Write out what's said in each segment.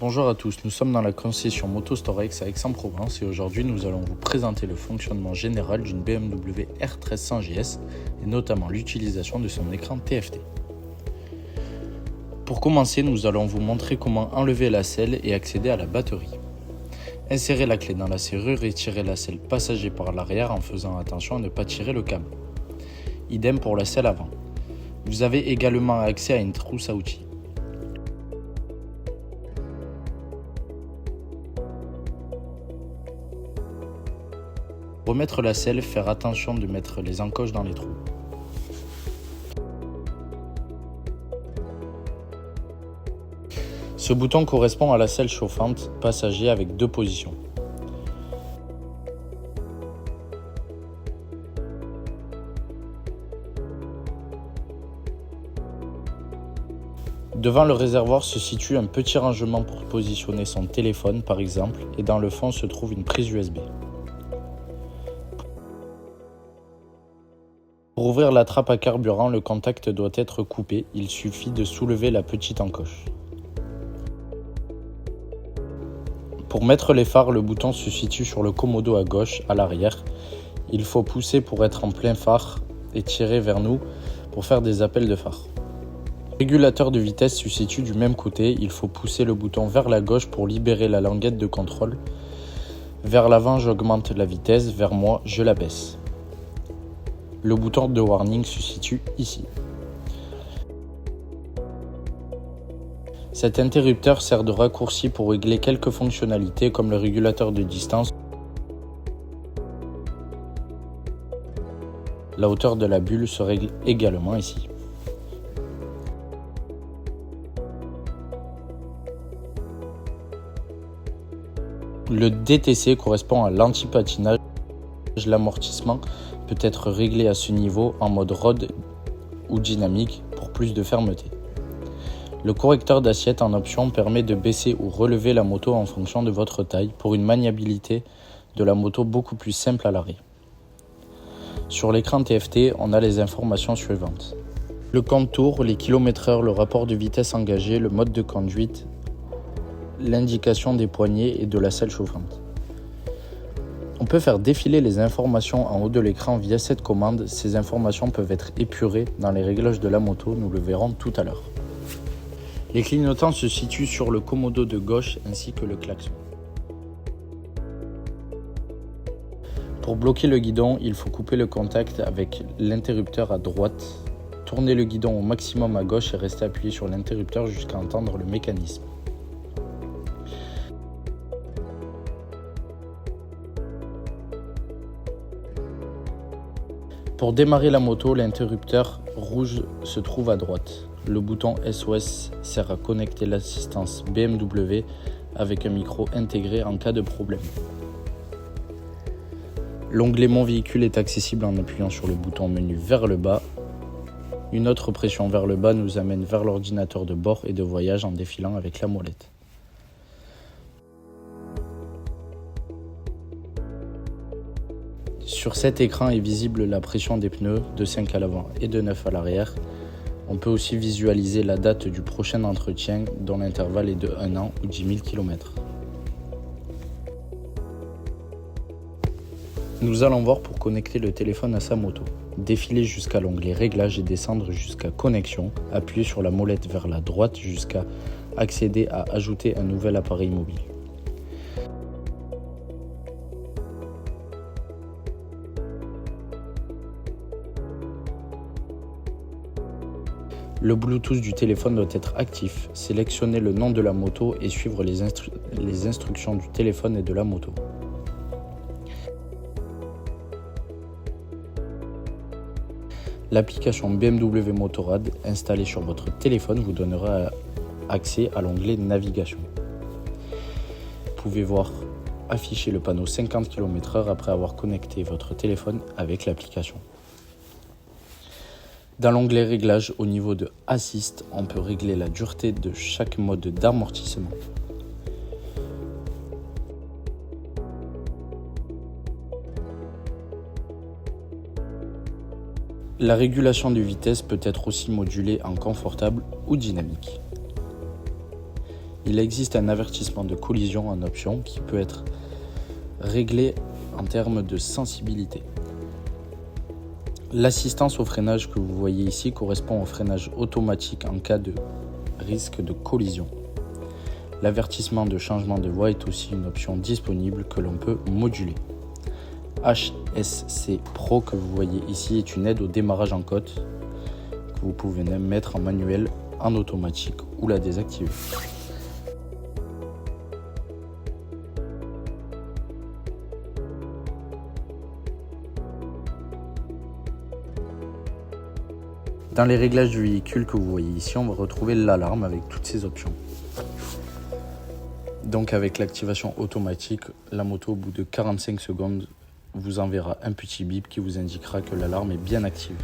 Bonjour à tous, nous sommes dans la concession Motostorex à Aix-en-Provence et aujourd'hui nous allons vous présenter le fonctionnement général d'une BMW R1300 GS et notamment l'utilisation de son écran TFT. Pour commencer, nous allons vous montrer comment enlever la selle et accéder à la batterie. Insérez la clé dans la serrure et tirez la selle passager par l'arrière en faisant attention à ne pas tirer le câble. Idem pour la selle avant. Vous avez également accès à une trousse à outils. Pour remettre la selle, faire attention de mettre les encoches dans les trous. Ce bouton correspond à la selle chauffante passager avec deux positions. Devant le réservoir se situe un petit rangement pour positionner son téléphone par exemple et dans le fond se trouve une prise USB. Pour ouvrir la trappe à carburant, le contact doit être coupé, il suffit de soulever la petite encoche. Pour mettre les phares, le bouton se situe sur le commodo à gauche, à l'arrière. Il faut pousser pour être en plein phare et tirer vers nous pour faire des appels de phare. Le régulateur de vitesse se situe du même côté, il faut pousser le bouton vers la gauche pour libérer la languette de contrôle. Vers l'avant, j'augmente la vitesse, vers moi, je la baisse. Le bouton de warning se situe ici. Cet interrupteur sert de raccourci pour régler quelques fonctionnalités comme le régulateur de distance, la hauteur de la bulle se règle également ici. Le DTC correspond à l'anti-patinage. L'amortissement peut être réglé à ce niveau en mode road ou dynamique pour plus de fermeté. Le correcteur d'assiette en option permet de baisser ou relever la moto en fonction de votre taille pour une maniabilité de la moto beaucoup plus simple à l'arrêt. Sur l'écran TFT, on a les informations suivantes. Le contour, les km/h, le rapport de vitesse engagé, le mode de conduite, l'indication des poignées et de la selle chauffante. On peut faire défiler les informations en haut de l'écran via cette commande. Ces informations peuvent être épurées dans les réglages de la moto, nous le verrons tout à l'heure. Les clignotants se situent sur le commodo de gauche ainsi que le klaxon. Pour bloquer le guidon, il faut couper le contact avec l'interrupteur à droite, tourner le guidon au maximum à gauche et rester appuyé sur l'interrupteur jusqu'à entendre le mécanisme. Pour démarrer la moto, l'interrupteur rouge se trouve à droite. Le bouton SOS sert à connecter l'assistance BMW avec un micro intégré en cas de problème. L'onglet Mon véhicule est accessible en appuyant sur le bouton menu vers le bas. Une autre pression vers le bas nous amène vers l'ordinateur de bord et de voyage en défilant avec la molette. Sur cet écran est visible la pression des pneus, de 5 à l'avant et de 9 à l'arrière. On peut aussi visualiser la date du prochain entretien dont l'intervalle est de 1 an ou 10 000 km. Nous allons voir pour connecter le téléphone à sa moto. Défiler jusqu'à l'onglet Réglages et descendre jusqu'à Connexion. Appuyer sur la molette vers la droite jusqu'à accéder à ajouter un nouvel appareil mobile. Le Bluetooth du téléphone doit être actif. Sélectionnez le nom de la moto et suivre les instructions du téléphone et de la moto. L'application BMW Motorrad installée sur votre téléphone vous donnera accès à l'onglet Navigation. Vous pouvez voir afficher le panneau 50 km/h après avoir connecté votre téléphone avec l'application. Dans l'onglet Réglages, au niveau de Assist, on peut régler la dureté de chaque mode d'amortissement. La régulation de vitesse peut être aussi modulée en confortable ou dynamique. Il existe un avertissement de collision en option qui peut être réglé en termes de sensibilité. L'assistance au freinage que vous voyez ici correspond au freinage automatique en cas de risque de collision. L'avertissement de changement de voie est aussi une option disponible que l'on peut moduler. HSC Pro que vous voyez ici est une aide au démarrage en côte que vous pouvez même mettre en manuel, en automatique ou la désactiver. Dans les réglages du véhicule que vous voyez ici, on va retrouver l'alarme avec toutes ces options. Donc avec l'activation automatique, la moto au bout de 45 secondes vous enverra un petit bip qui vous indiquera que l'alarme est bien active.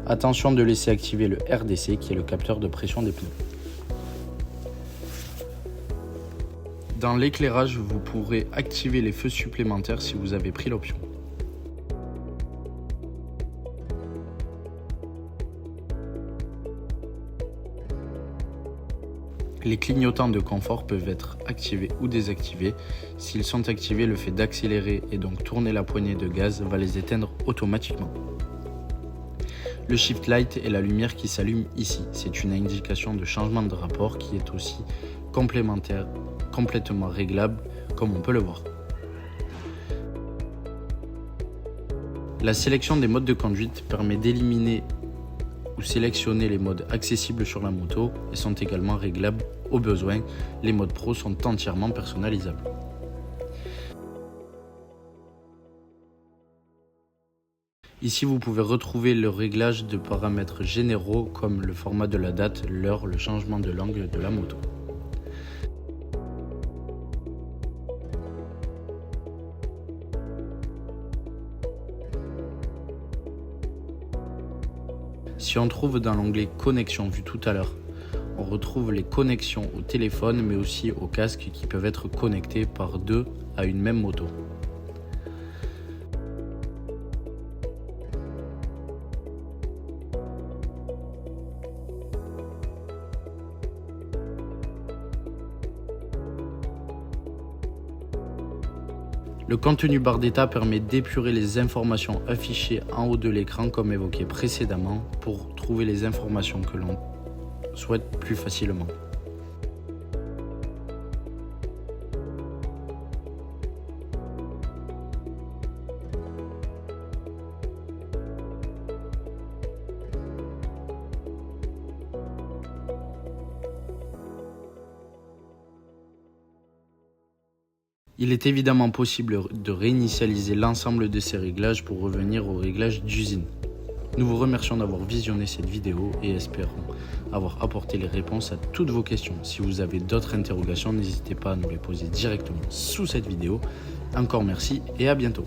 Attention de laisser activer le RDC qui est le capteur de pression des pneus. Dans l'éclairage, vous pourrez activer les feux supplémentaires si vous avez pris l'option. Les clignotants de confort peuvent être activés ou désactivés. S'ils sont activés, le fait d'accélérer et donc tourner la poignée de gaz va les éteindre automatiquement. Le Shift Light est la lumière qui s'allume ici. C'est une indication de changement de rapport qui est aussi complémentaire, complètement réglable comme on peut le voir. La sélection des modes de conduite permet d'éliminer ou sélectionner les modes accessibles sur la moto et sont également réglables au besoin. Les modes pro sont entièrement personnalisables. Ici, vous pouvez retrouver le réglage de paramètres généraux comme le format de la date, l'heure, le changement de l'angle de la moto. Si on trouve dans l'onglet Connexion vu tout à l'heure, on retrouve les connexions au téléphone mais aussi au casque qui peuvent être connectés par deux à une même moto. Le contenu barre d'état permet d'épurer les informations affichées en haut de l'écran comme évoqué précédemment pour trouver les informations que l'on souhaite plus facilement. Il est évidemment possible de réinitialiser l'ensemble de ces réglages pour revenir aux réglages d'usine. Nous vous remercions d'avoir visionné cette vidéo et espérons avoir apporté les réponses à toutes vos questions. Si vous avez d'autres interrogations, n'hésitez pas à nous les poser directement sous cette vidéo. Encore merci et à bientôt.